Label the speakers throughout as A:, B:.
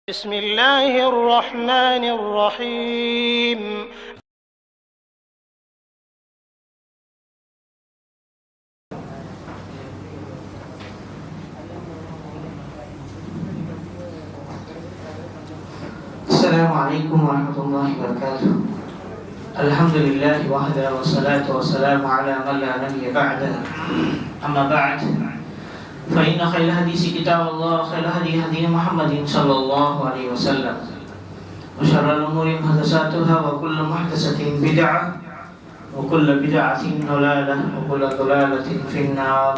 A: بسم الله الرحمن الرحيم
B: السلام عليكم ورحمة الله وبركاته. الحمد لله وحده والصلاة والسلام على من لا نبي بعده. أما بعد فإن خير الحديث كتاب الله خير الهدي هدي محمد صلى الله عليه وسلم وشر الأمور محدثاتها وكل محدثة بدعة وكل بدعة ضلالة وكل ضلالة في النار.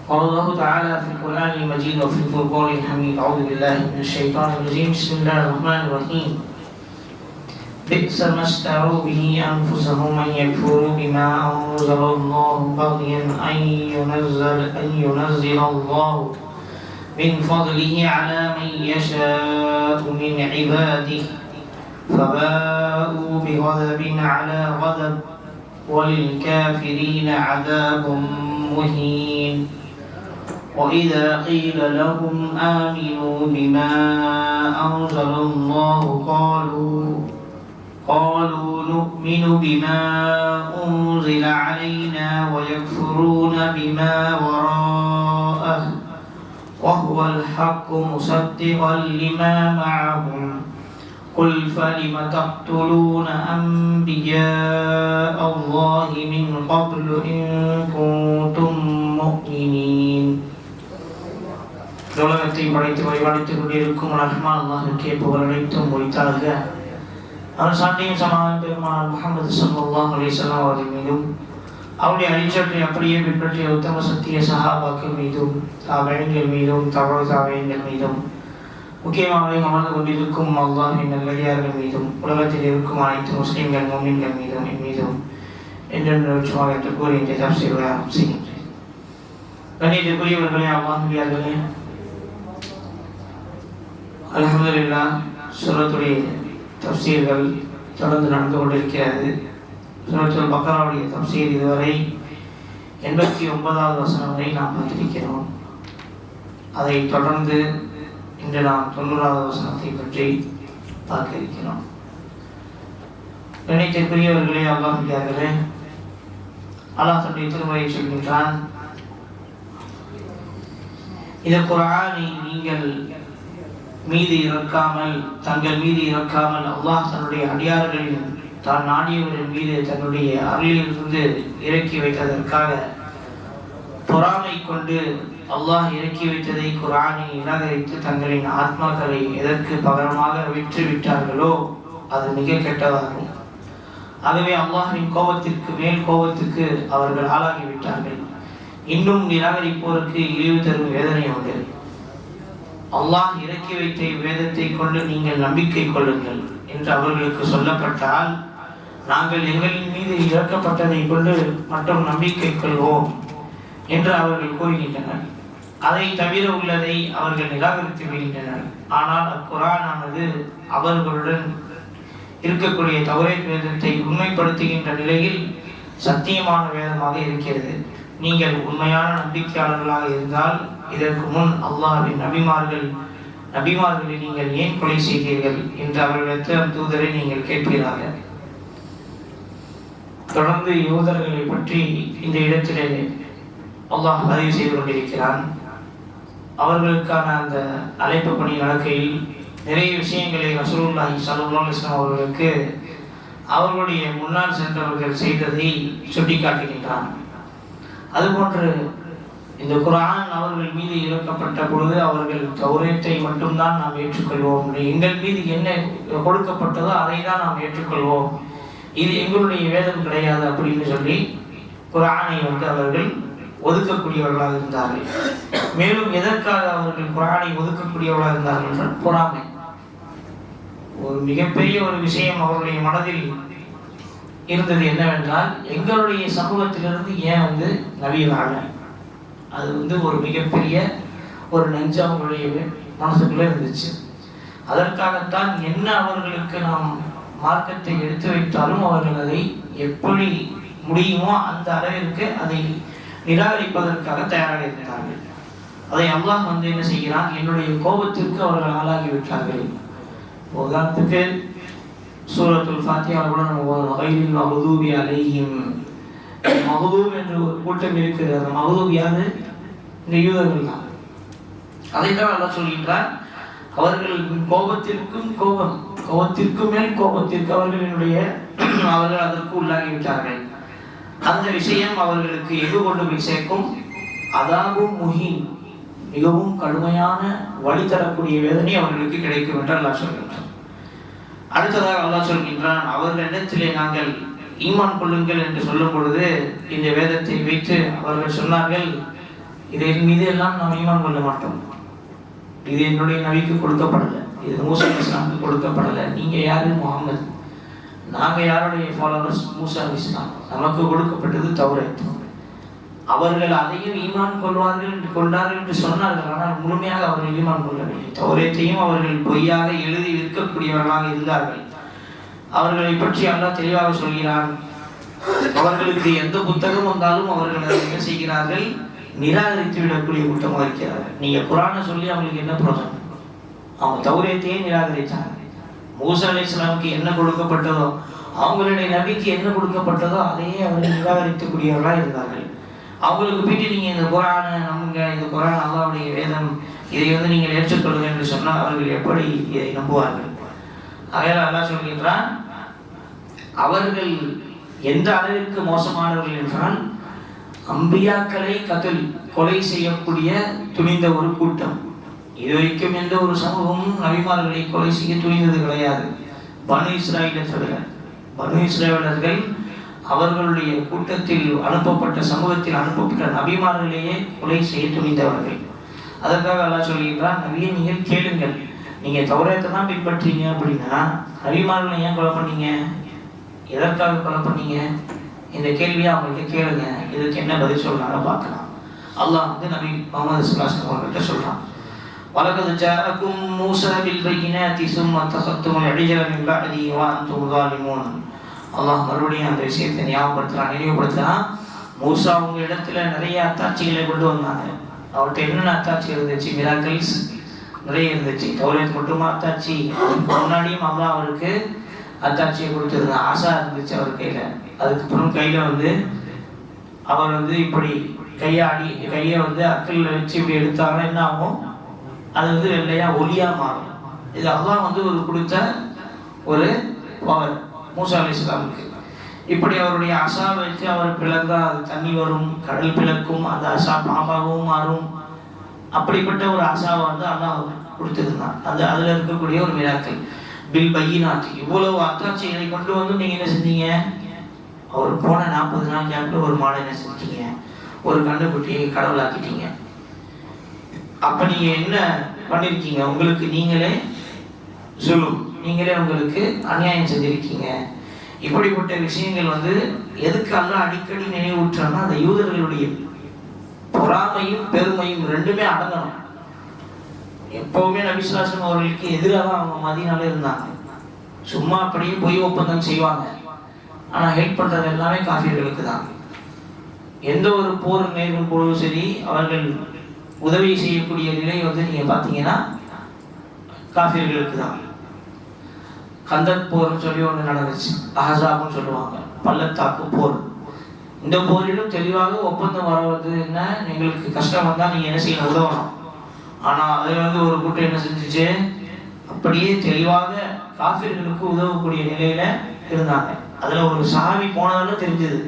B: قال الله تعالى في القرآن المجيد وفي الفرقان الحميد. أعوذ بالله من الشيطان الرجيم. بسم الله الرحمن الرحيم. بئس ما اشتروا به أنفسهم أن يكفروا بما أنزل الله بغيا أن ينزل الله من فضله على من يشاء من عباده فباءوا بغضب على غضب وللكافرين عذاب مهين. وإذا قيل لهم آمنوا بما أنزل الله قالوا نؤمن بما أنزل علينا ويكفرون بما وراءه وهو الحق مصدقا لما معهم قل فلم تقتلون أنبياء الله من قبل إن كنتم مؤمنين. உலகத்தை படைத்து வழிபடுத்திக் கொண்டிருக்கும் ரஹ்மான் அல்லாஹ்வுக்கே புகழ் அனைத்தும் உரித்தாக. அவர் சாந்தியும் சமாதானம் பெருமானார் முஹம்மது ஸல்லல்லாஹு அலைஹி வஸல்லம் அவர்கள் மீதும் அவருடைய அடிச்சொற்றை அப்படியே பின்பற்றிய உத்தம சத்திய சஹாபாக்கள் மீதும் தாபீன்கள் மீதும் தாபீன்கள் மீதும் முக்கியமாக அமர்ந்து கொண்டிருக்கும் அல்லாஹ்வின் நல்லடியார்கள் மீதும் உலகத்தில் இருக்கும் அனைத்து முஸ்லிம்கள் முஃமின்கள் மீதும் என் மீதும் என்றென்று உச்சமாக என்று கூறி இன்றைய தஃப்சீரை ஆரம்பம் செய்கின்றேன். கண்ணியத்திற்குரியவர்களே, அல்லாஹ்வியார்களே, அல்ஹம்துலில்லாஹ் சூரத்துடைய தஃப்சீர்கள் தொடர்ந்து நடந்து கொண்டிருக்கிறது. சூரத்துல் பக்ராவுடைய தஃப்சீர் இதுவரை 89வது வசனம் வரை நாம் பார்த்திருக்கிறோம். அதை தொடர்ந்து இன்று நாம் 90வது வசனத்தை பற்றி பார்க்க இருக்கிறோம். கண்ணியத்திற்குரியவர்களே, அல்லாஹ்வியார்களே, அல்லாஹ் தன்னுடைய திருமறையை சொல்கின்றான், இந்த குர்ஆனை நீங்கள் மீது இறக்காமல் தங்கள் மீது இறக்காமல் அல்லாஹ் தன்னுடைய அடியார்களின் தான் நாடியவரின் மீது தன்னுடைய அருளிலிருந்து இறக்கி வைத்ததற்காக பொறாமை கொண்டு அல்லாஹ் இறக்கி வைத்ததை குர்ஆனை நிராகரித்து தங்களின் ஆத்மாக்களை எதற்கு பகரமாக விற்று விட்டார்களோ அது மிக கெட்டதாகும். ஆகவே அல்லாஹ்வின் கோபத்திற்கு மேல் கோபத்துக்கு அவர்கள் ஆளாகிவிட்டார்கள். இன்னும் நிராகரிப்போருக்கு இழிவு தரும் வேதனை உண்டு. அல்லாஹ் இறக்கி வைத்த வேதத்தை கொண்டு நீங்கள் நம்பிக்கை கொள்ளுங்கள் என்று அவர்களுக்கு சொல்லப்பட்டால், நாங்கள் எங்களின் மீது இறக்கப்பட்டதை கொண்டு மற்றும் நம்பிக்கை கொள்வோம் என்று அவர்கள் கூறுகின்றனர். அதை தவிர உள்ளதை அவர்கள் நிராகரித்து விடுகின்றனர். ஆனால் அக்குர்ஆனானது அவர்களுடன் இருக்கக்கூடிய தௌரீத் வேதத்தை உண்மைப்படுத்துகின்ற நிலையில் சத்தியமான வேதமாக இருக்கிறது. நீங்கள் உண்மையான நம்பிக்கையாளர்களாக இருந்தால் இதற்கு முன் அல்லாஹ்வின் நபிமார்களை நீங்கள் ஏன் கொலை செய்தீர்கள் என்று அவர்களிடத்தில் தூதரை நீங்கள் கேட்கிறார்கள். தொடர்ந்து யூதர்களை பற்றி இந்த இடத்திலே அல்லாஹ் பதிவு செய்து கொண்டிருக்கிறான். அவர்களுக்கான அந்த அழைப்பு பணி நடக்கையில் நிறைய விஷயங்களை ரசூலுல்லாஹி ஸல்லல்லாஹு அலைஹி வஸல்லம் அவர்களுக்கு அவர்களுடைய முன்னால் சென்றவர்கள் செய்ததை சுட்டிக்காட்டுகின்றான். அதுபோன்று இந்த குர்ஆன் அவர்கள் மீது இறக்கப்பட்ட பொழுது அவர்கள் தௌரீத்தை மட்டும்தான் நாம் ஏற்றுக்கொள்வோம், எங்கள் மீது என்ன கொடுக்கப்பட்டதோ அதை தான் நாம் ஏற்றுக்கொள்வோம், இது எங்களுடைய வேதம் கிடையாது அப்படின்னு சொல்லி குர்ஆனை அவர்கள் ஒதுக்கக்கூடியவர்களாக இருந்தார்கள். மேலும் எதற்காக அவர்கள் குர்ஆனை ஒதுக்கக்கூடியவர்களாக இருந்தார்கள் என்றால் பொறாமை. ஒரு மிகப்பெரிய ஒரு விஷயம் அவருடைய மனதில் இருந்தது என்னவென்றால், எங்களுடைய சமூகத்திலிருந்து ஏன் நபி வாழ, அது ஒரு மிகப்பெரிய ஒரு நெஞ்சு அவங்களுடைய மனசுக்குள்ளே இருந்துச்சு. அதற்காகத்தான் என்ன அவர்களுக்கு நாம் மார்க்கத்தை எடுத்து வைத்தாலும் அவர்கள் அதை எப்படி முடியுமோ அந்த அளவிற்கு அதை நிராகரிப்பதற்காக தயாராக இருந்தார்கள். அதை அல்லாஹ் வந்து என்ன செய்கிறான், என்னுடைய கோபத்திற்கு அவர்கள் ஆளாகி விட்டார்கள். உதாரணத்துக்கு சூரத்துல் ஃபாத்திஹால கூட நம்ம வகையில் மஹ்தூபி அலைஹிம், மஹ்தூப் என்று ஒரு கூட்டம் இருக்கிறது. அந்த மஹ்தூப் யாரு? இந்த யூதர்கள் தான். அதைத்தான் அல்லாஹ் சொல்கின்றார், அவர்கள் கோபத்திற்கும் கோபத்திற்கு மேல் கோபத்திற்கு அவர்கள் அதற்கு உள்ளாகிவிட்டார்கள். அந்த விஷயம் அவர்களுக்கு எது கொண்டு போய் சேர்க்கும்? அதாபும் முஹீன், மிகவும் கடுமையான வழி தரக்கூடிய வேதனை அவர்களுக்கு கிடைக்கும் என்று அல்லாஹ் சொல்கின்றான். அடுத்ததாக அல்லாஹ் சொல்கின்றான், அவர்களிடத்திலே நாங்கள் ஈமான் கொள்ளுங்கள் என்று சொல்லும் பொழுது இந்த வேதத்தை வைத்து அவர்கள் சொன்னார்கள், இதன் மீது எல்லாம் நாம் ஈமான் கொள்ள மாட்டோம், இது என்னுடைய நபிக்கு கொடுக்கப்படலை, இது மூசா அலைஹிஸ்ஸலாமுக்கு கொடுக்கப்படலை, நீங்க யாரு முஹம்மது, நாங்க யாருடைய ஃபாலோவர்ஸ், மூசா அலைஹிஸ்ஸலாம், நமக்கு கொடுக்கப்பட்டது தௌராத். அவர்கள் அதையும் ஈமான் கொண்டார்கள் என்று சொன்னார்கள். ஆனால் முழுமையாக அவர்கள் ஈமான் கொள்ளவில்லை. தௌராத்தையும் அவர்கள் பொய்யாக எழுதி விற்கக்கூடியவர்களாக இருந்தார்கள். அவர்களை பற்றி அல்லாஹ் தெளிவாக சொல்கிறான், அவர்களுக்கு எந்த புத்தகம் வந்தாலும் அவர்கள் அதை என்ன செய்கிறார்கள், நிராகரித்து விடக்கூடிய கூட்டமாக இருக்கிறார்கள். நீங்க குர்ஆனை சொல்லி அவங்களுக்கு என்ன பிரயோஜனம்? அவங்க தௌராத்தையே நிராகரித்தாங்க. மூசா அலைஹிஸ்ஸலாமுக்கு என்ன கொடுக்கப்பட்டதோ, அவங்களுடைய நபிக்கு என்ன கொடுக்கப்பட்டதோ அதையே அவர்கள் நிராகரிக்கக்கூடியவர்களாக இருந்தார்கள். அவங்களுக்கு போயிட்டு நீங்க இந்த குர்ஆனை நம்புங்க, இந்த குர்ஆன் அல்லாஹ்வுடைய வேதம், இதை வந்து நீங்கள் ஏற்றுக்கொள்ளுங்க என்று சொன்னால் அவர்கள் எப்படி இதை நம்புவார்கள்? ஆகையால் அல்லாஹ் சொல்கின்றான், அவர்கள் எந்த அளவிற்கு மோசமானவர்கள் என்றால், அம்பியாக்களை கொலை செய்யக்கூடிய துணிந்த ஒரு கூட்டம். இதுவரைக்கும் எந்த ஒரு சமூகமும் நபிமார்களை கொலை செய்ய துணிந்தது கிடையாது, பனு இஸ்ராயீலை தவிர. பனு இஸ்ராயீலர்கள் அவர்களுடைய கூட்டத்தில் அனுப்பப்பட்ட சமூகத்தில் அனுப்பப்பட்ட நபிமார்களையே கொலை செய்ய துணிந்தவர்கள். அதற்காக அல்லாஹ் சொல்கின்றான், நபியை நீங்கள் கேளுங்கள், நீங்க தௌராத்தை தான் பின்பற்றீங்க அப்படின்னா நபிமார்களை ஏன் கொலை பண்ணீங்க, எதற்காக கொலை பண்ணீங்க? இந்த கேள்வியை அவங்கள்ட்ட கேளுங்க, இதுக்கு என்ன பதில் சொல்றாங்க பார்க்கலாம். அல்லாஹ் வந்து நபி முஹம்மது ஸல்லல்லாஹு அலைஹி வஸல்லம் அவங்கள்ட்ட சொல்றான், வலகத் ஜாஅக்கும் மூஸா பில் பையினாத்தி ஸும்ம தഖத்துமுல் இஜ்ல மின் பஅதி வ அன்தும் ஸாலிமூன். அல்லாஹ் மறுபடியும் அந்த விஷயத்தை நினைவுபடுத்துறான். மூசா அவங்க இடத்துல நிறைய அத்தாட்சிகளை கொண்டு வந்தாங்க. அவர்கிட்ட என்னென்ன அத்தாட்சி இருந்துச்சு? மிராக்கிள்ஸ் நிறைய இருந்துச்சு. தௌராத் மட்டுமா அத்தாட்சி? அதுக்கு முன்னாடியும் அல்லாஹ் அவருக்கு அத்தாட்சியை கொடுத்துருந்தான். ஆசா இருந்துச்சு அவர் கையில. அதுக்கப்புறம் கையில வந்து அவர் வந்து இப்படி கையை வந்து அக்கல்ல வச்சு இப்படி எடுத்தாங்கன்னா என்ன ஆகும்? அது வந்து வெள்ளையா ஒளியா மாறும். இது அல்லாஹ் வந்து ஒரு கொடுத்த ஒரு பவர் மூசா அலைஹிஸ்ஸலாமுக்கு. இப்படி அவருடைய அசா வச்சு அவர் பிளந்தா அது தண்ணி வரும், கடல் பிளக்கும், அந்த அசா பாம்பாகவும் மாறும். அப்படிப்பட்ட ஒரு அசாவை வந்து அல்லாஹ் கொடுத்துருந்தான். அதுல இருக்கக்கூடிய ஒரு மிராக்கிள் பில் பையினாத். இவ்வளவு அத்தாட்சிகளை கொண்டு வந்து நீங்க என்ன செஞ்சீங்க? அவர் போன 40 நாள் கேப்ல ஒரு மாடை என்ன செஞ்சீங்க? ஒரு கண்ணுக்குட்டியை கடவுளாக்கிட்டீங்க. அப்ப நீங்க என்ன பண்ணிருக்கீங்க? உங்களுக்கு நீங்களே சொல்லும், நீங்களே உங்களுக்கு அநியாயம் செஞ்சிருக்கீங்க. இப்படிப்பட்ட விஷயங்கள் வந்து எதுக்கு அல்லாஹ் அடிக்கடி நினைவூற்றான்னா, அந்த யூதர்களுடைய பொறாமையும் பெருமையும் ரெண்டுமே அடங்கணும். எப்பவுமே நபி ஸல்லல்லாஹு அலைஹி வஸல்லம் அவர்களுக்கு எதிராக தான் அவங்க மதீனால இருந்தாங்க. சும்மா அப்படியே பொய் ஒப்பந்தம் செய்வாங்க, ஆனா ஹெல்ப் பண்றது எல்லாமே காஃபிர்களுக்கு தான். எந்த ஒரு போர் நேரும் பொழுதும் சரி அவர்கள் உதவி செய்யக்கூடிய நிலை வந்து நீங்க பாத்தீங்கன்னா காஃபிர்களுக்கு தான். கந்தக் போர்னு சொல்லி ஒன்று நடந்துச்சு, அஹஸாப்னு சொல்லுவாங்க, பள்ளத்தாக்கு போர். இந்த போரிலும் தெளிவாக ஒப்பந்தம் வர்றது என்ன, எங்களுக்கு கஷ்டம் வந்தால் நீங்கள் என்ன செய்யணும்? உதவணும். ஆனால் அதில் வந்து ஒரு கூட்டம் என்ன செஞ்சிச்சு, அப்படியே தெளிவாக காஃபிர்களுக்கு உதவக்கூடிய நிலையில இருந்தாங்க. அதில் ஒரு சஹாபி போனதால தெரிஞ்சது.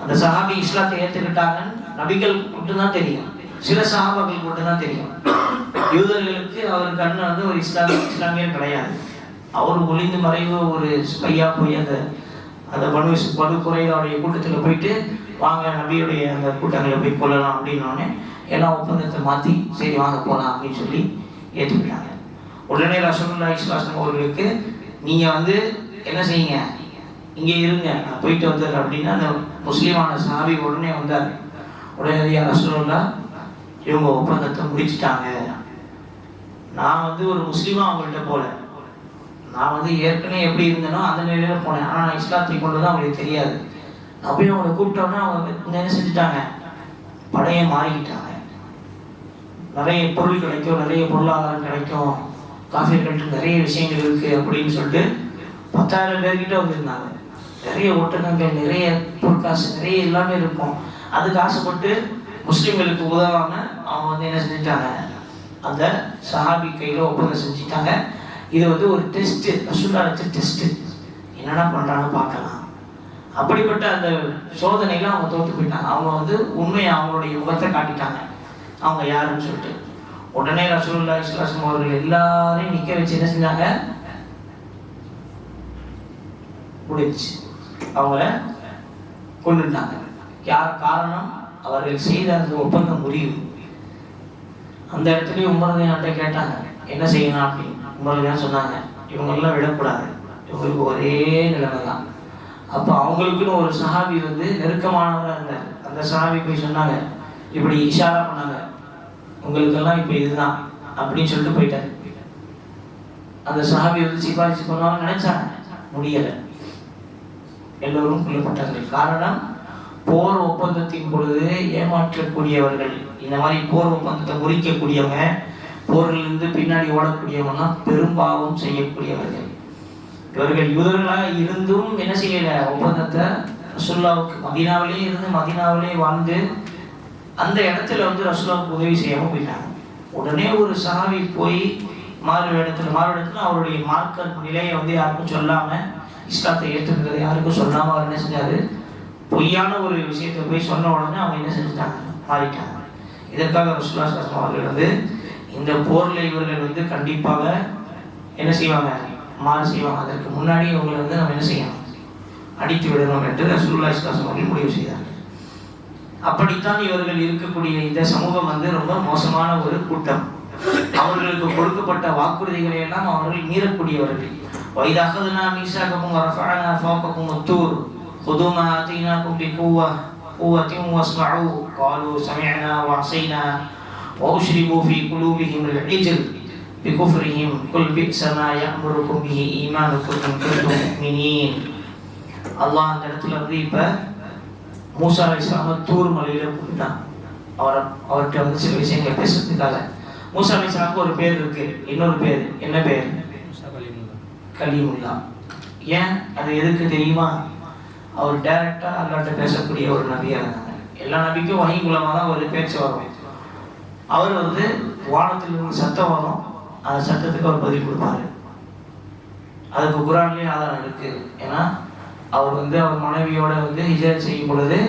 B: அந்த சஹாபி இஸ்லாத்தை ஏற்றுக்கிட்டாங்கன்னு நபிகள் மட்டும்தான் தெரியும், சில சஹாபாக்கள் மட்டும்தான் தெரியும். யூதர்களுக்கு அவர் கண்ணு வந்து ஒரு இஸ்லாமியர் கிடையாது. அவர் ஒளிந்து மறைவு ஒரு ஸ்பையா போய் அந்த பனு குறைவாவுடைய கூட்டத்தில் போயிட்டு வாங்க நபியுடைய அந்த கூட்டங்களை போய் கொள்ளலாம் அப்படின்னோடனே எல்லாம் ஒப்பந்தத்தை மாற்றி சரி வாங்க போகலாம் அப்படின்னு சொல்லி ஏற்றுக்கிட்டாங்க. உடனே ரசூலுல்லாஹி ஸல்லல்லாஹு அலைஹி வஸல்லம் அவர்களுக்கு நீங்கள் வந்து என்ன செய்யுங்க, இங்கே இருங்க, நான் போயிட்டு வந்துடுறேன் அப்படின்னா அந்த முஸ்லீமான சஹாபி உடனே வந்தார். உடனே ரசூலுல்லாஹ் இவங்க ஒப்பந்தத்தை முடிச்சுட்டாங்க, நான் வந்து ஒரு முஸ்லீமாக அவங்கள்ட்ட போல, நான் வந்து ஏற்கனவே எப்படி இருந்தேனோ அந்த நிலையில போனேன், ஆனால் நான் இஸ்லாத்தை கொண்டு தான் அவங்களுக்கு தெரியாது. நான் போய் அவங்களை கூப்பிட்டோன்னா அவங்க என்ன செஞ்சுட்டாங்க, படையை மாறிக்கிட்டாங்க. நிறைய பொருள் கிடைக்கும், நிறைய பொருளாதாரம் கிடைக்கும், காஃபிர்கள்ட்ட நிறைய விஷயங்கள் இருக்குது அப்படின்னு சொல்லிட்டு 10,000 பேர்கிட்ட வந்துருந்தாங்க. நிறைய ஒட்டகங்கள், நிறைய பொற்காசு, நிறைய எல்லாமே இருக்கும். அதுக்கு ஆசைப்பட்டு முஸ்லீம்களுக்கு உதவாமல் அவங்க வந்து என்ன செஞ்சுட்டாங்க, அந்த சஹாபி கையில் ஒப்பந்தம் செஞ்சுட்டாங்க. இது வந்து ஒரு டெஸ்ட்டு, ரசூலுல்லாஹ் வச்ச டெஸ்ட்டு, என்னென்ன பண்ணுறாங்கன்னு பார்க்கலாம். அப்படிப்பட்ட அந்த சோதனையில் அவங்க தோற்று போயிட்டாங்க. அவங்க வந்து உண்மையை அவங்களுடைய முகத்தை காட்டிட்டாங்க, அவங்க யாருன்னு சொல்லிட்டு. உடனே ரசூலுல்லாஹி ஸல்லல்லாஹு அலைஹி வஸல்லம் அவர்கள் எல்லாரையும் நிற்க வச்சு என்ன செஞ்சாங்க, முடிச்சு அவங்கள கொண்டுட்டாங்க. யார் காரணம்? அவர்கள் செய்த அந்த ஒப்பந்தம் முறிவு. அந்த இடத்துலயே உமர் ரலியல்லாஹு கேட்டாங்க என்ன செய்யணும் அப்படின்னு. உமர் ரலியல்லாஹு சொன்னாங்க, இவங்களெல்லாம் விடக்கூடாது, இவங்களுக்கு ஒரே நிலைமை தான். அப்போ அவங்களுக்குன்னு ஒரு சஹாபி வந்து நெருக்கமானவராக இருந்தார். அந்த சஹாபி போய் சொன்னாங்க, இப்படி இஷாரா பண்ணாங்க, உங்களுக்கெல்லாம் இப்போ இதுதான் அப்படின்னு சொல்லிட்டு போயிட்டார். அந்த சஹாபி வந்து சிபாரிசு பண்ணுவாங்க நினைச்சாங்க, முடியலை. எல்லோரும் கொல்லப்பட்டார்கள். காரணம், போர் ஒப்பந்தத்தின் பொழுது ஏமாற்றக்கூடியவர்கள், இந்த மாதிரி போர் ஒப்பந்தத்தை முறிக்கக்கூடியவங்க, போரிலிருந்து பின்னாடி ஓடக்கூடியவங்கலாம் பெரும்பாவம் செய்யக்கூடியவர்கள். இவர்கள் யூதர்களாக இருந்தும் என்ன செய்யலை, ஒப்பந்தத்தை ரசூலுல்லாஹ்வுக்கு மதீனாவிலே இருந்து மதீனாவிலே வாழ்ந்து அந்த இடத்துல வந்து ரசூலுல்லாஹ்வுக்கு உதவி செய்யாமல் போயிட்டாங்க. உடனே ஒரு சஹாபி போய் மாறுவேடத்தில் அவருடைய மார்க்க நிலையை வந்து யாருக்கும் சொல்லாமல், இஸ்லாத்தை ஏற்றுக்கிறது யாருக்கும் சொல்லாமல் அவர் என்ன செஞ்சார், பொய்யான ஒரு விஷயத்தை போய் சொன்ன உடனே அவங்க என்ன செஞ்சுட்டாங்க, மாறிட்டாங்க. இதற்காக ரசூலுல்லாஹி ஸல்லல்லாஹு அலைஹி வஸல்லம் அவர்கள் வந்து இந்த போரில் இவர்கள் வந்து கண்டிப்பாக என்ன செய்வாங்க, மாறு செய்வாங்க. அதற்கு முன்னாடி இவங்களை வந்து நம்ம என்ன செய்யணும், அடித்து விடணும் என்று ரசூலுல்லாஹி ஸல்லல்லாஹு அலைஹி வஸல்லம் முடிவு செய்தார்கள். அப்படித்தான் இவர்கள் இருக்கக்கூடிய இந்த சமூகம் வந்து ரொம்ப மோசமான ஒரு கூட்டம். அவர்களுக்கு கொடுக்கப்பட்ட வாக்குறுதிகளை எல்லாம் அவர்கள் மீறக்கூடியவர்கள். وَإِذَا أَخَذْنَا مِيثَاقَكُمْ وَرَفَعْنَا فَوْقَكُمُ الطُّورَ خُذُوا مَا آتَيْنَاكُمْ بِقُوَّةٍ وَاسْمَعُوا قَالُوا سَمِعْنَا وَعَصَيْنَا وَأُشْرِبُوا فِي قُلُوبِهِمُ الْعِجْلَ بِكُفْرِهِمْ قُلْ بِئْسَ مَا يَأْمُرُكُمْ بِهِ إِيمَانُكُمْ إِن كُنتُم مُؤْمِنِينَ. அல்லாஹ் அந்த இடத்துல வந்து இப்போ மூசா அலைஹிஸ்ஸலாம் தூர் மலையில் கூப்பிட்டான். அவர்கிட்ட வந்து சில விஷயங்களை பேசுறதுக்காக. மூசா அலைஹிஸ்ஸலாமுக்கு ஒரு பேர் இருக்கு, இன்னொரு பேர் என்ன பேர், கலீமுல்லா. ஏன் அது எதுக்கு தெரியுமா? அவர் டைரக்டாக அல்லாஹ்ட்ட பேசக்கூடிய ஒரு நபியாக இருந்தாங்க. எல்லா நபிக்கும் வஹி மூலமாக தான் ஒரு பேச்சு வரும். அவர் வந்து வானத்திலிருந்து சத்தம் வரும், அந்த சத்தத்துக்கு அவர் பதில் கொடுப்பாரு. அதுக்கு குர்ஆன்லயே ஆதாரம் இருக்கு. ஏன்னா அவர் வந்து அவர் மனைவியோட வந்து ஹிஜ்ரத் செய்யும் பொழுது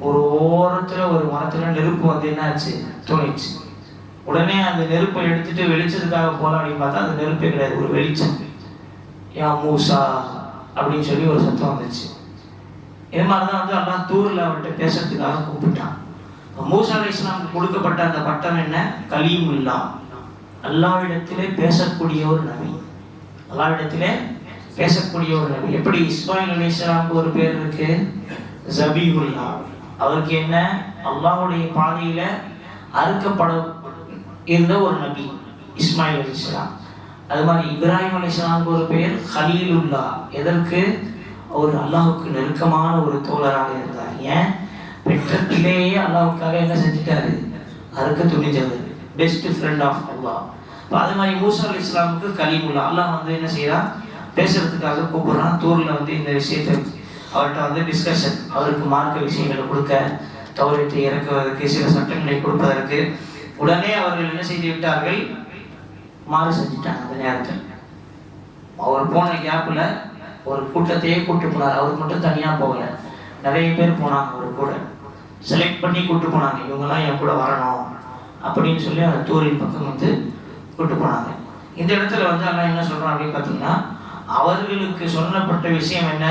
B: ஒரு ஓரத்தில் ஒரு மரத்தில் நெருப்பு வந்து என்ன ஆச்சு, தோணிச்சு. உடனே அந்த நெருப்பை எடுத்துட்டு வெளிச்சத்துக்காக போகலாம் அப்படின்னு பார்த்தா அந்த நெருப்பே கிடையாது, ஒரு வெளிச்சம். யா மூசா அப்படின்னு சொல்லி ஒரு சத்தம் வந்துச்சு. இது மாதிரி தான் வந்து அல்லாஹ் தூரில் அவர்கிட்ட பேசுறதுக்காக கூப்பிட்டான். மூசா அலைஹிஸ்ஸலாமுக்கு கொடுக்கப்பட்ட அந்த பட்டம் என்ன, கலீமுல்லா, அல்லாஹ்விடத்திலே பேசக்கூடிய ஒரு நபி. அல்லாஹ்விடத்திலே பேசக்கூடிய ஒரு நபி. எப்படி இஸ்மாயில் அலைஹிஸ்ஸலாமுக்கு ஒரு பேர் இருக்கு, ஜபீஹுல்லா. அவருக்கு என்ன, அல்லாஹ்வுடைய பாதையில அறுக்கப்பட இருந்த ஒரு நபி இஸ்மாயில் அலைஹிஸ்ஸலாம். அது மாதிரி இப்ராஹிம் அலைஹிஸ்ஸலாமுக்கு ஒரு பேர் ஹலீலுல்லா. எதற்கு? அவர் அல்லாஹ்வுக்கு நெருக்கமான ஒரு தோழராக இருந்தார். ஏன்? பெற்றத்திலேயே அல்லாஹ்வுக்காக என்ன செஞ்சுட்டாரு, அறுக்க துணிஞ்சவர், பெஸ்ட் ஃப்ரெண்ட் ஆஃப் அல்லாஹ். இப்போ அது மாதிரி மூசா அலைஹிஸ்ஸலாமுக்கு கலீமுல்லா. அல்லாஹ் வந்து என்ன செய்யறான், பேசுறதுக்காக கூப்பிடுறான். தூரில் வந்து இந்த விஷயத்தை அவர்கிட்ட வந்து டிஸ்கஷன், அவருக்கு மார்க்க விஷயங்களை கொடுக்க, தௌரீத்தை இறக்குவதற்கு, சில சட்டங்களை கொடுப்பதற்கு. உடனே அவர்கள் என்ன செய்து விட்டார்கள், மாறு செஞ்சுட்டாங்க. அந்த நேரத்தில் அவர் போன கேப்பில் ஒரு கூட்டத்தையே கூப்பிட்டு போனார். அவர் மட்டும் தனியாக போகலை, நிறைய பேர் போனாங்க. அவர் கூட செலக்ட் பண்ணி கூப்பிட்டு போனாங்க, இவங்கெல்லாம் என் கூட வரணும் அப்படின்னு சொல்லி அந்த தூரின் பக்கம் வந்து கூப்பிட்டு போனாங்க. இந்த இடத்துல வந்து எல்லாம் என்ன சொல்கிறான் அப்படின்னு பார்த்தீங்கன்னா, அவர்களுக்கு சொல்லப்பட்ட விஷயம் என்ன,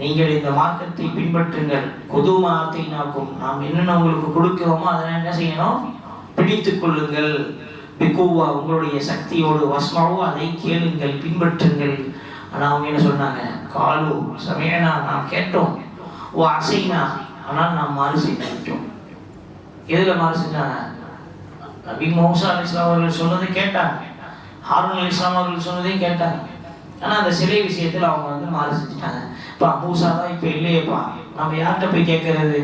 B: நீங்கள் இந்த மார்க்கத்தை பின்பற்றுங்கள், குதுமாத்தை நாக்கும், நாம் என்னென்ன உங்களுக்கு கொடுக்கிறோமோ அதெல்லாம் என்ன செய்யணும், பிடித்துக் கொள்ளுங்கள், பிக்குவா, உங்களுடைய சக்தியோடு, வஸ்மாவோ, அதை கேளுங்கள், பின்பற்றுங்கள். ஆனால் அவங்க என்ன சொன்னாங்க, காலு சமயனா, நாம் கேட்டோம், ஓ அசைனா, ஆனால் நாம் மாறு செய்துவிட்டோம். எதில் மாறு செஞ்சாங்க, நபி மூசா அலைஹிஸ்ஸலாம் அவர்கள் சொன்னதை கேட்டாங்க, ஹாரூன் அலைஹிஸ்ஸலாம் அவர்கள் சொன்னதையும் கேட்டாங்க. ஆனால் அந்த சிலை விஷயத்தில் அவங்க வந்து மாறு செஞ்சுட்டாங்க. இப்போ மூசா தான் இப்போ இல்லையேப்பா, நம்ம யார்கிட்ட போய் கேட்கறது,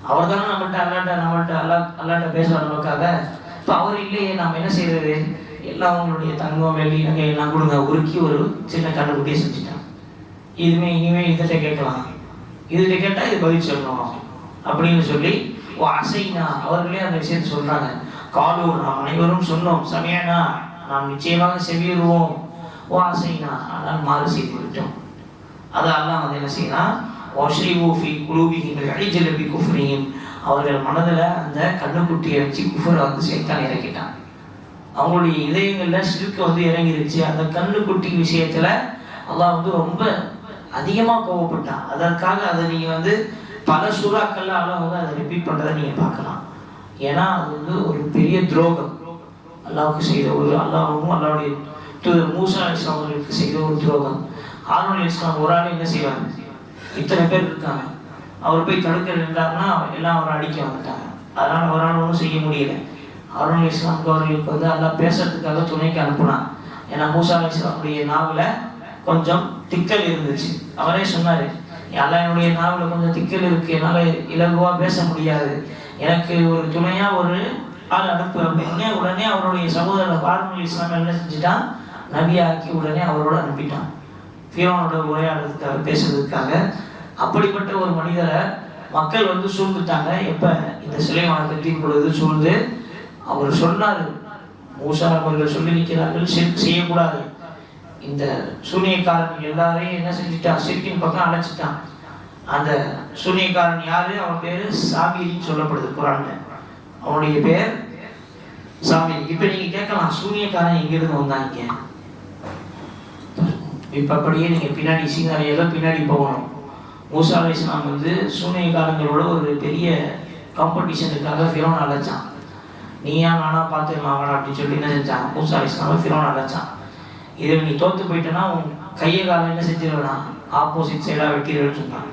B: அவர் தானே நம்மள்கிட்ட அல்லாட்ட பேசுவார் நமக்காக. இப்போ அவர் இல்லையே நாம் என்ன செய்யறது? எல்லாம் அவங்களுடைய தங்கம் வெள்ளி நகை எல்லாம் கொடுங்க, உருக்கி ஒரு சின்ன கண்டுக்குட்டியை செஞ்சுட்டான். இனிமேல் இதுகிட்ட கேட்கலாம், இதுகிட்ட கேட்டால் இது பதில் சொல்லணும் அப்படின்னு சொல்லி அசைனா அவர்களே அந்த விஷயத்தை சொல்றாங்க. காலு நாம் அனைவரும் சொன்னோம், சமயனா நாம் நிச்சயமாக செவியுறுவோம், அசைனா ஆனால் மாறு செய்து விட்டோம். அதெல்லாம் வந்து என்ன செய்யலாம், அவர்கள் மனதில் அந்த கண்ணுக்குட்டியை வச்சு குஃபரை வந்து சைத்தான் இறக்கிட்டான். அவங்களுடைய இதயங்களில் சிறுக்கு வந்து இறங்கிருச்சு. அந்த கண்ணுக்குட்டி விஷயத்துல அல்லாஹ் வந்து ரொம்ப அதிகமாக கோவப்பட்டான். அதற்காக அதை நீங்க வந்து பல சூறாக்கள்ல அல்லாஹ் வந்து அதை ரிப்பீட் பண்றதை நீங்க பார்க்கலாம். ஏன்னா அது வந்து ஒரு பெரிய துரோகம், அல்லாஹ்வுக்கு செய்த ஒரு அல்லாஹ்வும் அல்லாஹ்வுடைய தூதர் மூசா அலைஹிஸ்ஸலாம் அவர்களுக்கு செய்த ஒரு துரோகம். ஹாரூன் அலைஹிஸ்ஸலாம் ஒரு ஆள் என்ன செய்வாங்க, இத்தனை பேர் இருக்காங்க, அவர் போய் தடுக்க நின்றாருன்னா எல்லாம் அவரை அடிக்க வந்துட்டாங்க. அதனால அவரால் ஒன்றும் செய்ய முடியல. ஹாரூன் அலைஹிஸ்ஸலாம் அவர்களுக்கு வந்து அல்லாஹ் பேசுறதுக்காக துணைக்கு அனுப்புனான். ஏன்னா மூசா அலைஹிஸ்ஸலாமுடைய நாவல கொஞ்சம் திக்கல் இருந்துச்சு. அவரே சொன்னாரு, அல்லாஹ் என்னுடைய நாவல கொஞ்சம் திக்கல் இருக்கு, என்னால இலகுவா பேச முடியாது, எனக்கு ஒரு துணையா ஒரு ஆள் அனுப்பு அப்படின்னு உடனே அவருடைய சகோதரர் ஹாரூன் அலைஹிஸ்ஸலாம் என்ன செஞ்சுட்டான், நபியாக்கி உடனே அவரோட அனுப்பிட்டான் ஃபிரௌனோட உரையாடுறதுக்காக, பேசுறதுக்காக. அப்படிப்பட்ட ஒரு மனிதரை மக்கள் வந்து சூழ்ந்துட்டாங்க. எப்ப இந்த சிலை வணக்கத்தின் பொழுது சூழ்ந்து அவர் சொன்னார், மூசா அவர்கள் சொல்லி நிற்கிறார்கள், ஷிர்க் செய்யக்கூடாது. இந்த சூனியக்காரன் எல்லாரையும் என்ன செஞ்சுட்டான், ஷிர்கின் பக்கம் அழைச்சிட்டான். அந்த சூனியக்காரன் யாரு, அவன் பேரு சாமிரின்னு சொல்லப்படுது குரான்ல. அவனுடைய பேர் சாமிரி. இப்ப நீங்க கேட்கலாம், சூனியக்காரன் எங்கிருந்து வந்தாங்க? இப்ப அப்படியே நீங்க பின்னாடி சீனாரியெல்லாம் பின்னாடி போகணும். மூசா அலைஹிஸ்ஸலாம் வந்து சூனியக்காரங்களோட ஒரு பெரிய காம்படிஷனுக்காக ஃபிரௌன் அழைச்சான். நீயா நானா பார்த்துக்கலாம் வாடா அப்படின்னு சொல்லி என்ன செஞ்சான், மூசா அலைஹிஸ்ஸலாம் ஃபிரௌன் அழைச்சான். இதில் நீ தோத்து போயிட்டேன்னா உன் கையை காலம் என்ன செஞ்சிருவேனா, ஆப்போசிட் சைடாக வெட்டிடுவேன்னு சொன்னாங்க.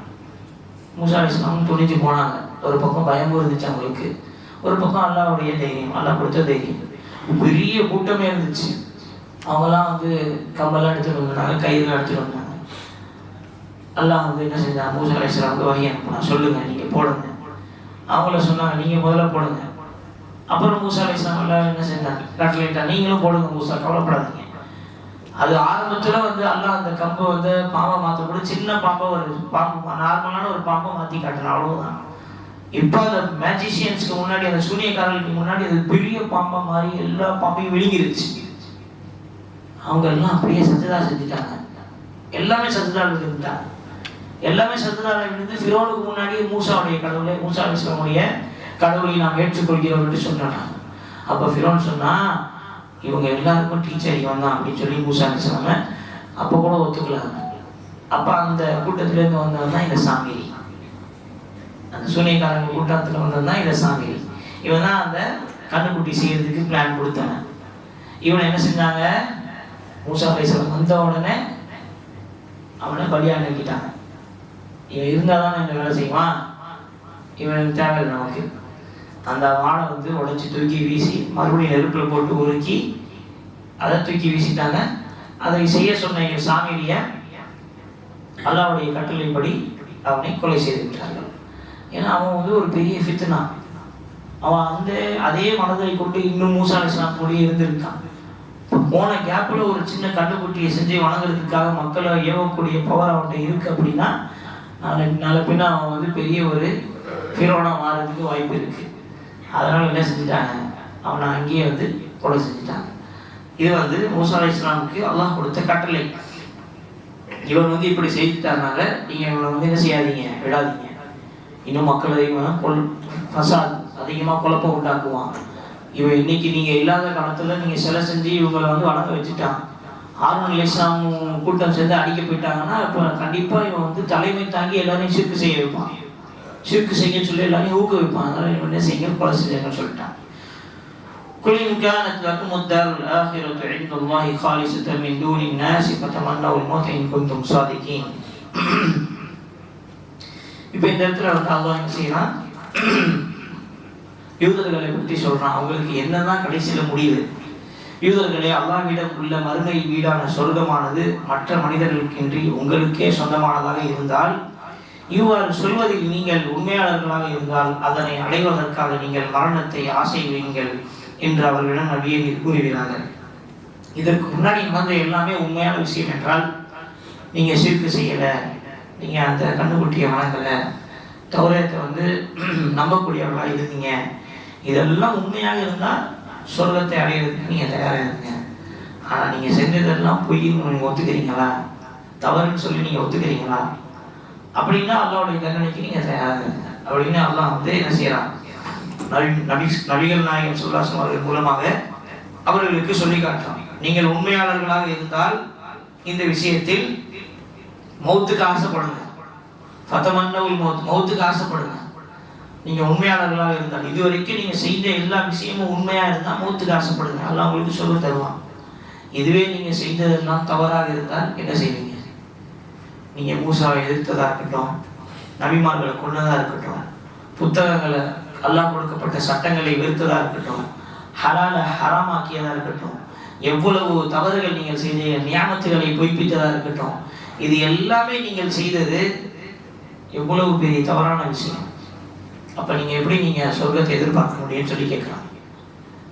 B: மூசா அலைஹிஸ்ஸலாம் துணிஞ்சு போனாங்க. ஒரு பக்கம் பயமும் இருந்துச்சு அவங்களுக்கு, ஒரு பக்கம் அல்லாஹ்வுடைய தைரியம், அல்லாஹ் கொடுத்த தைரியம். பெரிய கூட்டமே இருந்துச்சு. அவங்கெல்லாம் வந்து கம்பெல்லாம் எடுத்துகிட்டு வந்தாங்க, கயிறுலாம் எடுத்துகிட்டு வந்தாங்க. அல்லாஹ் வந்து என்ன செஞ்சாங்க, மூசா அலைஹிஸ்ஸலாமுக்கு வகை அனுப்புனா, சொல்லுங்க நீங்க போடுங்க. அவங்கள சொன்னாங்க, நீங்க முதல்ல போடுங்க. அப்புறம் மூசா அலைஹிஸ்ஸலாம் எல்லாம் என்ன செஞ்சாங்க, கட்டளையிட்டா, நீங்களும் போடுங்க மூசா, கவலைப்படாதீங்க. அது ஆரம்பத்துல வந்து அல்லாஹ் அந்த கம்பை வந்து பாம்பை மாற்றக்கூட சின்ன பாம்பை ஒரு பாம்பு, நார்மலான ஒரு பாம்பை மாற்றி காட்டினா, அவ்வளவுதான். இப்போ அந்த மேஜிஷியன்ஸ்க்கு முன்னாடி, அந்த சூனியக்காரர்களுக்கு முன்னாடி அது பெரிய பாம்பா மாதிரி எல்லா பாம்பையும் விழுங்கிருச்சு. அவங்க எல்லாம் அப்படியே சஜதா செஞ்சுட்டாங்க. எல்லாமே சஜதாவில் இருந்துட்டாங்க. எல்லாமே சஜதாவில் இருந்து ஃபிரௌனுக்கு முன்னாடி மூசாவுடைய கடவுளை, மூசா அலைஹிஸ்ஸலாமுடைய கடவுளை நாம் ஏற்றுக்கொள்கிறோம் என்று சொன்னாங்க. அப்போ ஃபிரௌன் சொன்னா, இவங்க எல்லாருக்கும் டீச்சர் இவன் தான் அப்படின்னு சொல்லி மூசா அலைஹிஸ்ஸலாம அப்போ கூட ஒத்துக்கலாங்க. அப்போ அந்த கூட்டத்திலேருந்து வந்தவன் தான் இந்த சாமிரி. அந்த சூனியக்காரங்க கூட்டத்தில் வந்தது தான் இந்த சாமிரி. இவன் தான் அந்த கண்ணுக்குட்டி செய்யறதுக்கு பிளான் கொடுத்தவன். இவனை என்ன செஞ்சாங்க, மூசா அலைஹிஸ்ஸலாம் வந்த உடனே அவனை பலியாக நிறுத்திட்டாங்க. இவன் இருந்தால் தானே இந்த வேலை செய்வான், இவனுக்கு தேவையில்லை நமக்கு. அந்த வாழை வந்து உடைச்சி தூக்கி வீசி மறுபடியும் நெருப்பில் போட்டு உருக்கி அதை தூக்கி வீசிட்டாங்க. அதை செய்ய சொன்ன சாமிரிய அல்லாஹ்வுடைய கட்டளைப்படி அவனை கொலை செய்து விட்டார்கள். ஏன்னா அவன் வந்து ஒரு பெரிய ஃபித்னா. அவன் அந்த அதே மனதை கொண்டு இன்னும் மூசா அலைஹிஸ்ஸலாம் கூட இருந்திருக்கான். போன கேப்பில் ஒரு சின்ன கண்டுக்குட்டியை செஞ்சு வணங்குறதுக்காக மக்களை ஏவக்கூடிய பவர் அவன்கிட்ட இருக்கு அப்படின்னா, நாளை பின்ன அவன் வந்து பெரிய ஒரு ஃபிரௌனா மாறதுக்கு வாய்ப்பு இருக்கு. அதனால என்ன செஞ்சுட்டாங்க, அவனை அங்கேயே வந்து கொலை செஞ்சுட்டாங்க. இது வந்து மூசா அலைஹிஸ்ஸலாமுக்கு அல்லாஹ் கொடுத்த கட்டளை. இவன் வந்து இப்படி செய்துட்டாருனால நீங்க இவனை வந்து என்ன செய்யாதீங்க, விடாதீங்க. இன்னும் மக்கள் அதிகமாக ஃபசாத் அதிகமாக குழப்பம் உண்டாக்குவான். இவன் இன்னைக்கு நீங்க இல்லாத காலத்துல நீங்க சிலை செஞ்சு இவங்களை வந்து வணங்க வச்சுட்டான். ஹாரூன் அலைஹிஸ்ஸலாம் கூட்டம் சேர்ந்து அடிக்க போயிட்டாங்கன்னா இப்போ கண்டிப்பா இவன் வந்து தலைமை தாங்கி எல்லாரையும் ஷிர்க் செய்ய வைப்பான். ஷிர்க் செய்ய சொல்லி எல்லாரையும் ஊக்குவிப்பான். அதனால இவன் என்ன செய்ய, கொலை செஞ்சாங்கன்னு சொல்லிட்டான். قل إن كانت لكم الدار الآخرة عند الله خالصة من دون الناس فتمنوا الموت إن كنتم صادقين. இப்போ இந்த இடத்துல வந்து அல்லாஹ் என்ன செய்யறான், யூதர்களை பற்றி சொல்றான். அவங்களுக்கு என்னதான் கடைசியில முடிவு, யூதர்களே, அல்லாஹ்விடம் உள்ள மறுமை வீடான சொர்க்கமானது மற்ற மனிதர்களுக்கின்றி உங்களுக்கே சொந்தமானதாக இருந்தால், இவ்வாறு சொல்வதில் நீங்கள் உண்மையாளர்களாக இருந்தால் அதனை அடைவதற்காக நீங்கள் மரணத்தை ஆசை வையுங்கள் என்று அவர்களிடம் நபியை கூறுகிறார்கள். இதற்கு முன்னாடி நடந்த எல்லாமே உண்மையான விஷயம் என்றால், நீங்கள் ஷிர்க் செய்யலை, நீங்கள் அந்த கண்ணுக்குட்டியை வணங்கலை, தௌராத்தை நம்பக்கூடியவர்களாக இருந்தீங்க, இதெல்லாம் உண்மையாக இருந்தால் சொர்க்கத்தை அடையிறதுக்கு நீங்கள் தயாராக இருங்க. ஆனால் நீங்கள் செஞ்சதெல்லாம் பொய்ன்னு நீங்கள் ஒத்துக்கிறீங்களா, தவறுன்னு சொல்லி நீங்கள் ஒத்துக்கிறீங்களா, அப்படின்னா அல்லாவுடைய தண்டனைக்கு நீங்கள் தயாராக இருங்க அப்படின்னு அல்லாஹ் என்ன செய்யறான், நபிகள் நாயகம் ஸல்லல்லாஹு அலைஹி அவர்கள் மூலமாக அவர்களுக்கு சொல்லி காட்டுறான். நீங்கள் உண்மையாளர்களாக இருந்தால் இந்த விஷயத்தில் மௌத்துக்கு ஆசைப்படுங்க, ஃபதமன்னவுல் மௌத், மௌத்துக்கு ஆசைப்படுங்க. நீங்க உண்மையாளர்களாக இருந்தால், இதுவரைக்கும் நீங்க செய்த எல்லா விஷயமும் உண்மையா இருந்தால் மௌத்துக்கு ஆசைப்படுங்க, அல்லாஹ் உங்களுக்கு சொல்லி தருவான். இதுவே நீங்க செய்ததெல்லாம் தவறாக இருந்தால் என்ன செய்வீங்க? நீங்க மூசாவை எதிர்த்ததா இருக்கட்டும், நபிமார்களை கொன்னதா இருக்கட்டும், புத்தகங்களை அல்லாஹ் கொடுக்கப்பட்ட சட்டங்களை வெறுத்ததா இருக்கட்டும், ஹலால ஹராமாக்கியதா இருக்கட்டும், எவ்வளவு தவறுகள் நீங்கள் செய்த நியாமத்துகளை பொய்ப்பித்ததா இருக்கட்டும், இது எல்லாமே நீங்கள் செய்தது எவ்வளவு பெரிய தவறான விஷயம். அப்ப நீங்க எப்படி நீங்க சொர்க்கத்தை எதிர்பார்க்க முடியும்னு சொல்லி கேட்கலாம்.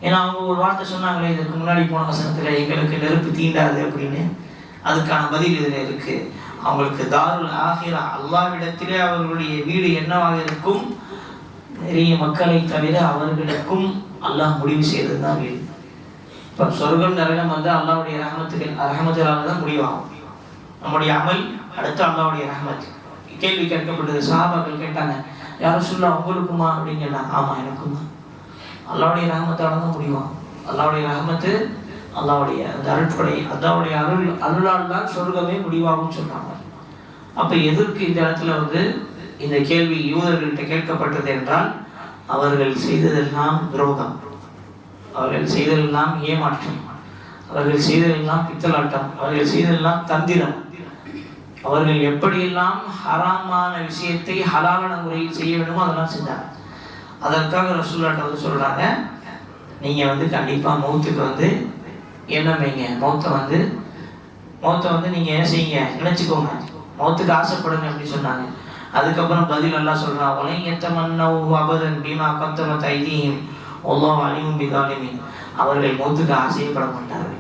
B: ஏன்னா அவங்க ஒரு வார்த்தை சொன்னாங்களே இதற்கு முன்னாடி போன வசனத்துல, எங்களுக்கு நெருப்பு தீண்டாது அப்படின்னு. அதுக்கான பதில் இதுல இருக்கு. அவங்களுக்கு தாருல் ஆகிரா, அல்லாஹ்விடத்திலே அவர்களுடைய வீடு என்னவாக இருக்கும்? நிறைய மக்களை தவிர அவர்களுக்கும் அல்லாஹ் முடிவு செய்ததுதான் வீடு. இப்ப சொர்க்கம் நரகம் அல்லாஹ்வுடைய ரஹமத்துகளால தான் முடிவாகும். நம்முடைய அமல் அடுத்து அல்லாஹ்வுடைய ரஹமத். கேள்வி கேட்கப்பட்டது, சஹாபாக்கள் கேட்டாங்க, யாரும் சொல்ல உங்களுக்குமா அப்படின்னு கேட்டாங்க. ஆமா எனக்கும் தான், அல்லாஹ்வுடைய ரஹமத்தால தான் முடிவாகும். அல்லாஹ்வுடைய ரஹமத்து, அல்லாஹ்வுடைய அந்த அருட்படை, அல்லாஹ்வுடைய அருளால் தான் சொர்க்கமே முடிவாகும்னு சொன்னாங்க. அப்ப எதற்கு இந்த இடத்துல இந்த கேள்வி யூதர்கள்ட்ட கேட்கப்பட்டது என்றால், அவர்கள் செய்ததெல்லாம் துரோகம், அவர்கள் செய்ததெல்லாம் ஏமாற்றம், அவர்கள் செய்ததெல்லாம் பித்தலாட்டம், அவர்கள் செய்ததெல்லாம் தந்திரம், அவர்கள் எப்படியெல்லாம் ஹராமான விஷயத்தை ஹலாலான முறையில் செய்ய வேண்டுமோ அதெல்லாம் செஞ்சாங்க. அதற்காக ரசூலுல்லாஹ் சொல்றாங்க, நீங்க கண்டிப்பா மௌத்துக்கு எண்ணமைங்க, மௌத்தை நீங்க என்ன செய்யுங்க, நினைச்சுக்கோங்க, மௌத்துக்கு ஆசைப்படுங்க அப்படின்னு சொன்னாங்க. அதுக்கப்புறம் பதில் எல்லாம் சொல்றான், வலையத்தமன்னஹு அபதன் பிமா கத்தமத் ஐதீஹிம் வல்லாஹு அலீமும் பிஸாலிமீன். அவர்கள் மௌத்துக்கு ஆசைப்பட மாட்டார்கள்.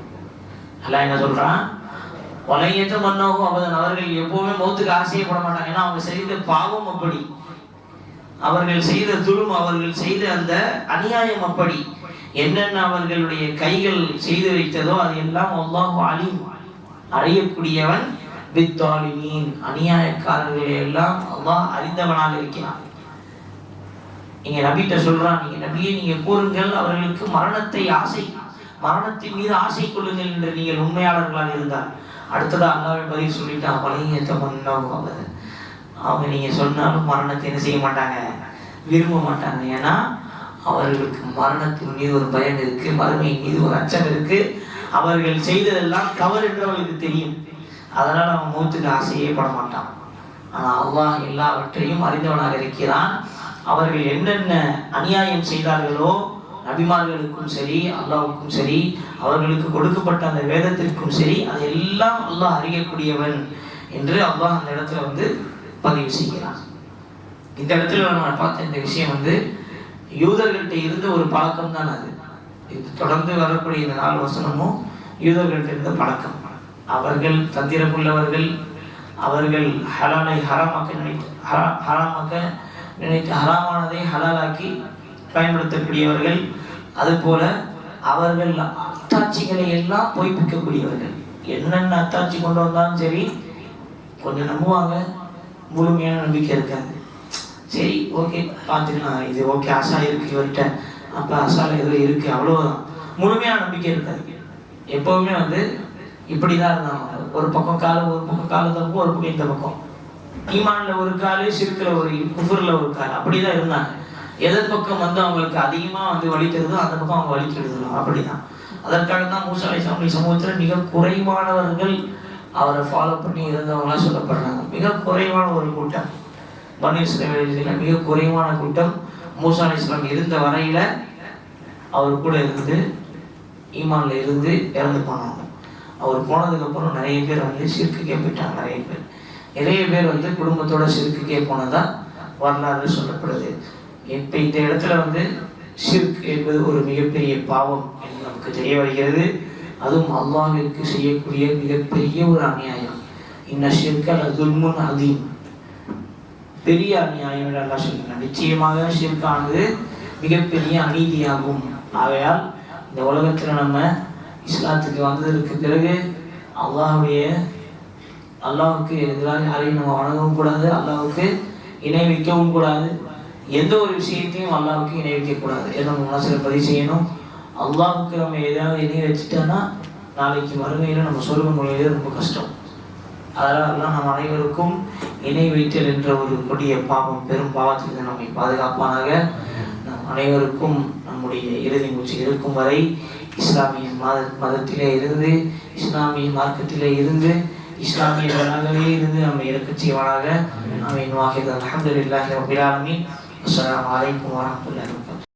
B: அல்லாஹ் என்ன சொல்றான், வலையத்தமன்னஹு அபதன், அவர்கள் எப்பவுமே மௌத்துக்கு ஆசைப்பட மாட்டாங்க. ஏன்னா அவங்க செய்த பாவம் அப்படி, அவர்கள் செய்த துலும், அவர்கள் செய்த அந்த அநியாயம் அப்படி, என்னென்ன அவர்களுடைய கைகள் செய்து வைத்ததோ அது எல்லாம் அல்லாஹ் அலீம், அறியக்கூடியவன், பித்தாலிமீன், அநியாயக்காரர்களை எல்லாம் அல்லாஹ் அறிந்தவனாக இருக்கிறான். நீங்க நபிட்ட சொல்றான், நீங்க நபியை நீங்க கூறுங்கள், அவர்களுக்கு மரணத்தின் மீது ஆசை கொள்ளுங்கள் என்று நீங்கள் உண்மையாளர்களாக இருந்தால். அடுத்ததா அல்லாஹ்வை பதில் சொல்லிட்டான், வலையத்தமன்னஹு, அவங்க நீங்க சொன்னாலும் மரணத்தை என்ன செய்ய மாட்டாங்க, விரும்ப மாட்டாங்க. ஏன்னா அவர்களுக்கு மரணத்தின் மீது ஒரு பயம் இருக்கு, மறுமையின் மீது ஒரு அச்சம் இருக்கு, அவர்கள் செய்ததெல்லாம் தவறு என்று அவர்களுக்கு தெரியும். அதனால அவன் மௌத்துக்கு ஆசையே பட மாட்டான். ஆனா அல்லாஹ் எல்லாவற்றையும் அறிந்தவனாக இருக்கிறான். அவர்கள் என்னென்ன அநியாயம் செய்தார்களோ, நபிமார்களுக்கும் சரி அல்லாஹ்வுக்கும் சரி அவர்களுக்கு கொடுக்கப்பட்ட அந்த வேதத்திற்கும் சரி, அதெல்லாம் அல்லாஹ் அறியக்கூடியவன் என்று அல்லாஹ் அந்த இடத்துல பதிவு செய்கிறான். இந்த இடத்துல நம்ம பார்த்த இந்த விஷயம் யூதர்கள்ட்ட இருந்த ஒரு பழக்கம் தான் அது. இது தொடர்ந்து வரக்கூடிய இந்த 4 வசனமும் யூதர்கள்ட்ட இருந்த பழக்கம். அவர்கள் தந்திரமுள்ளவர்கள், அவர்கள் ஹலாலை ஹராமாக்க நினைத்து ஹராமானதை ஹலாலாக்கி பயன்படுத்தக்கூடியவர்கள். அதுபோல அவர்கள் அத்தாட்சிகளை எல்லாம் பொய்ப்பிக்கக்கூடியவர்கள். என்னென்ன அத்தாட்சி கொண்டு வந்தாலும் சரி, கொஞ்சம் நம்புவாங்க, முழுமையான நம்பிக்கை இருக்காது. சரி ஓகே பார்த்துக்கலாம், இது ஓகே ஆசா இருக்கு இவர்கிட்ட, அப்போ ஆசால ஏதோ இருக்கு, அவ்வளோதான். முழுமையான நம்பிக்கை இருக்காது. எப்பவுமே இப்படி தான் இருந்தாங்க. ஒரு பக்கம் காலம் தப்பு, ஒரு பக்கம் இந்த பக்கம். ஈமான்ல ஒரு காலு, சிறுக்கில் ஒரு, குஃபுர்ல ஒரு கால், அப்படிதான் இருந்தாங்க. எதன் பக்கம் அவங்களுக்கு அதிகமா வழி தருதோ அந்த பக்கம் அவங்க வழி கெடுதலாம். அப்படிதான். அதற்காக தான் மூசா அலைஹிஸ்ஸலாம் சமூகத்தில் மிக குறைவானவர்கள் அவரை ஃபாலோ பண்ணி இருந்தவங்களா சொல்லப்படுறாங்க. மிக குறைவான ஒரு கூட்டம், பனு இஸ்ரவேலில் மிக குறைவான கூட்டம். மூசா அலைஹிஸ்ஸலாம் இருந்த வரையில அவர் கூட இருந்து ஈமான்ல இருந்து இறந்து போனாங்க. அவர் போனதுக்கு அப்புறம் நிறைய பேர் ஷிர்க்குக்கே போயிட்டாங்க. நிறைய பேர் குடும்பத்தோட ஷிர்க்குக்கே போனதா வரலாறு சொல்லப்படுது. இப்ப இந்த இடத்துல ஷிர்க் என்பது ஒரு மிகப்பெரிய பாவம் என்று நமக்கு தெரிய வருகிறது. அதுவும் அல்லாஹ்விற்கு செய்யக்கூடிய மிகப்பெரிய ஒரு அநியாயம். இன்ன ஷிர்க லதுல்முன் அதீம், பெரிய அநியாயம் என்று அல்லாஹ் சொல்கிறார். நிச்சயமாக ஷிர்கானது மிகப்பெரிய அநீதியாகும். ஆகையால் இந்த உலகத்தில் நம்ம இஸ்லாத்துக்கு வந்ததற்கு பிறகு அல்லாஹ்வுக்கு எதிராக யாரையும் நம்ம வணங்கவும் கூடாது, அல்லாஹ்வுக்கு இணை வைக்கவும் கூடாது. எந்த ஒரு விஷயத்தையும் அல்லாஹ்வுக்கு இணை வைக்கக்கூடாது. எதை நம்ம மனசில் பதிவு செய்யணும். அல்லாஹ்வுக்கு நம்ம ஏதாவது இணை வச்சுட்டோன்னா நாளைக்கு மறுமையில் நம்ம சொர்க்கம் நுழைவது ரொம்ப கஷ்டம். அதனால் நம் அனைவருக்கும் இணை வைத்தல் என்ற ஒரு கொடிய பாவம், பெரும் பாவத்திலிருந்து நம்மை பாதுகாப்பானாக. நம் அனைவருக்கும் நம்முடைய இறுதி மூச்சு இருக்கும் வரை இஸ்லாமிய மதத்திலே இருந்து, இஸ்லாமிய மார்க்கத்திலே இருந்து, இஸ்லாமிய வளங்களிலே இருந்து நம்மை இறக்கச் செய்வானாக. ஆமீன். வாஹித். அல்ஹம்துலில்லாஹி ரப்பில் ஆலமீன். அஸ்ஸலாமு அலைக்கும் வரஹ்மத்துல்லாஹி வபரகாத்துஹு.